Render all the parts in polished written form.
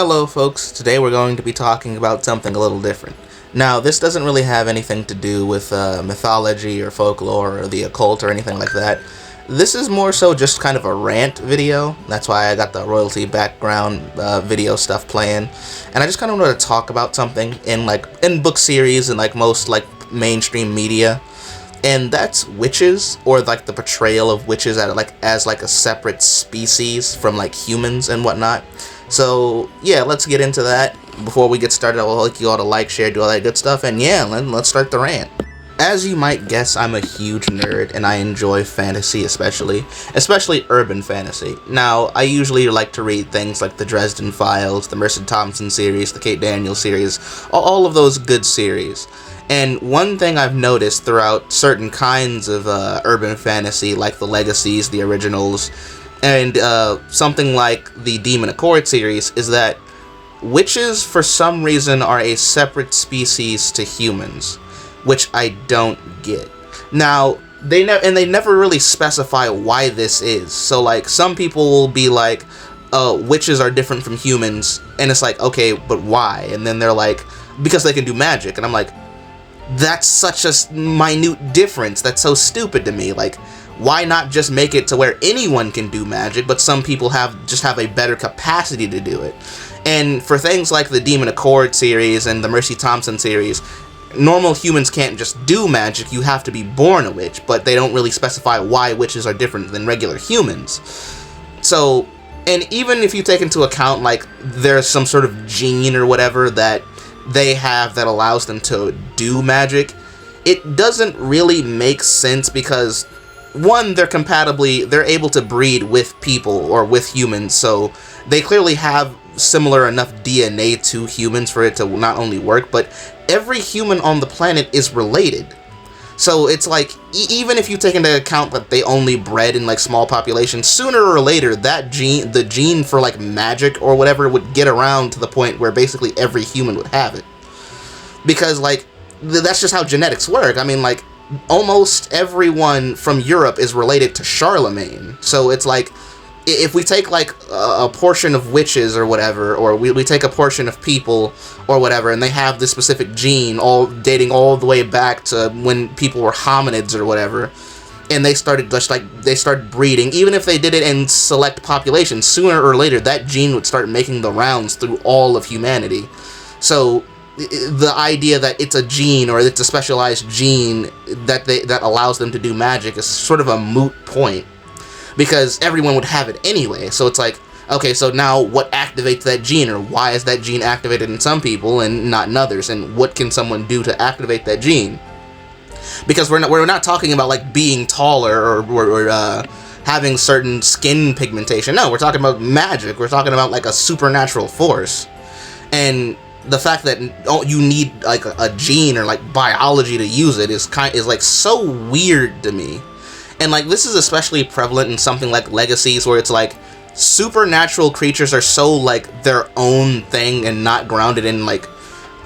Hello folks, today we're going to be talking about something a little different. Now, this doesn't really have anything to do with mythology or folklore or the occult or anything like that. This is more so just kind of a rant video. That's why I got the royalty background video stuff playing. And I just kind of wanted to talk about something in book series and most mainstream media. And that's witches, or the portrayal of witches as a separate species from humans and whatnot. So yeah, let's get into that. Before we get started, I will like you all to like, share, do all that good stuff, and yeah, let's start the rant. As you might guess, I'm a huge nerd, and I enjoy fantasy especially urban fantasy. Now, I usually like to read things like the Dresden Files, the Mercer Thompson series, the Kate Daniels series, all of those good series. And one thing I've noticed throughout certain kinds of urban fantasy, like the Legacies, the originals, and something like the Demon Accord series, is that witches, for some reason, are a separate species to humans, which I don't get. Now, they never really specify why this is. So, some people will be like, witches are different from humans, and it's like, okay, but why? And then they're like, because they can do magic, and I'm like, that's such a minute difference. That's so stupid to me. Why not just make it to where anyone can do magic, but some people have a better capacity to do it? And for things like the Demon Accord series and the Mercy Thompson series, normal humans can't just do magic. You have to be born a witch, but they don't really specify why witches are different than regular humans. So, and even if you take into account there's some sort of gene or whatever that they have that allows them to do magic, it doesn't really make sense because, one, they're able to breed with people or with humans, so they clearly have similar enough DNA to humans for it to not only work, but every human on the planet is related. So it's even if you take into account that they only bred in small populations, sooner or later that the gene for magic or whatever would get around to the point where basically every human would have it. Because that's just how genetics work. I mean, almost everyone from Europe is related to Charlemagne. So it's if we take a portion of witches or whatever, or we take a portion of people or whatever, and they have this specific gene dating all the way back to when people were hominids or whatever, and they started breeding, even if they did it in select populations, sooner or later that gene would start making the rounds through all of humanity. So the idea that it's a gene or it's a specialized gene that allows them to do magic is sort of a moot point, because everyone would have it anyway. So it's okay, so now what activates that gene, or why is that gene activated in some people and not in others, and what can someone do to activate that gene? Because we're not talking about being taller or having certain skin pigmentation. No, we're talking about magic. We're talking about a supernatural force. And the fact that you need a gene or biology to use it is so weird to me. And this is especially prevalent in something like Legacies, where it's supernatural creatures are so their own thing and not grounded in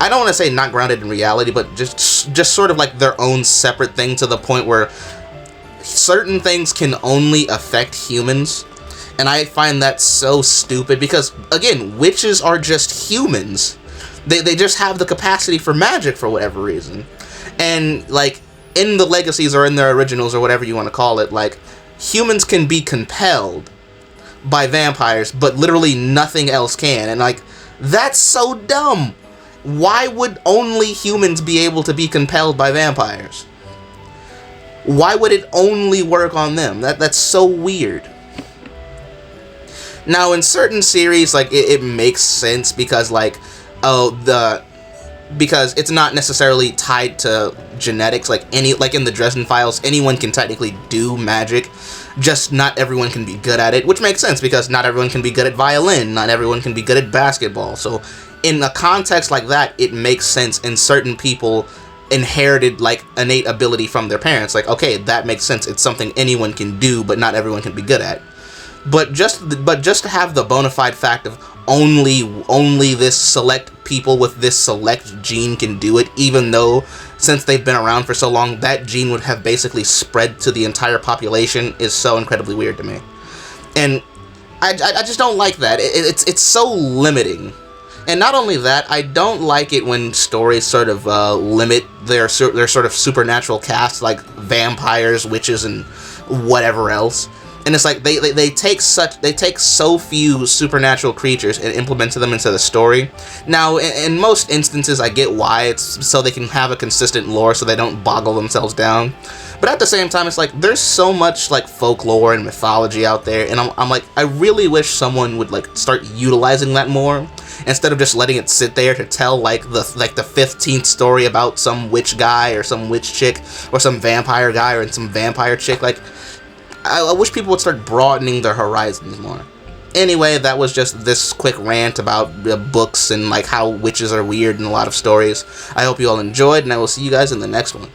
I don't want to say not grounded in reality, but just sort of their own separate thing, to the point where certain things can only affect humans. And I find that so stupid, because again, witches are just humans. They just have the capacity for magic for whatever reason. And in the Legacies or in their originals or whatever you want to call it, humans can be compelled by vampires, but literally nothing else can. And that's so dumb. Why would only humans be able to be compelled by vampires? Why would it only work on them? That's so weird. Now, in certain series, it makes sense because because it's not necessarily tied to genetics. In the Dresden Files, anyone can technically do magic, just not everyone can be good at it, which makes sense because not everyone can be good at violin, not everyone can be good at basketball. So in a context like that, it makes sense, and certain people inherited innate ability from their parents. Okay, that makes sense. It's something anyone can do, but not everyone can be good at. But just to have the bona fide fact of only this select people with this select gene can do it, even though since they've been around for so long, that gene would have basically spread to the entire population, is so incredibly weird to me. And I just don't like that. It's so limiting. And not only that, I don't like it when stories sort of limit their sort of supernatural cast, like vampires, witches, and whatever else. And it's like they take so few supernatural creatures and implement them into the story. Now, in most instances, I get why. It's so they can have a consistent lore, so they don't boggle themselves down. But at the same time, it's like there's so much like folklore and mythology out there, and I'm like, I really wish someone would like start utilizing that more instead of just letting it sit there to tell like the 15th story about some witch guy or some witch chick or some vampire guy or some vampire chick. Like, I wish people would start broadening their horizons more. Anyway, that was just this quick rant about books and like how witches are weird in a lot of stories. I hope you all enjoyed, and I will see you guys in the next one.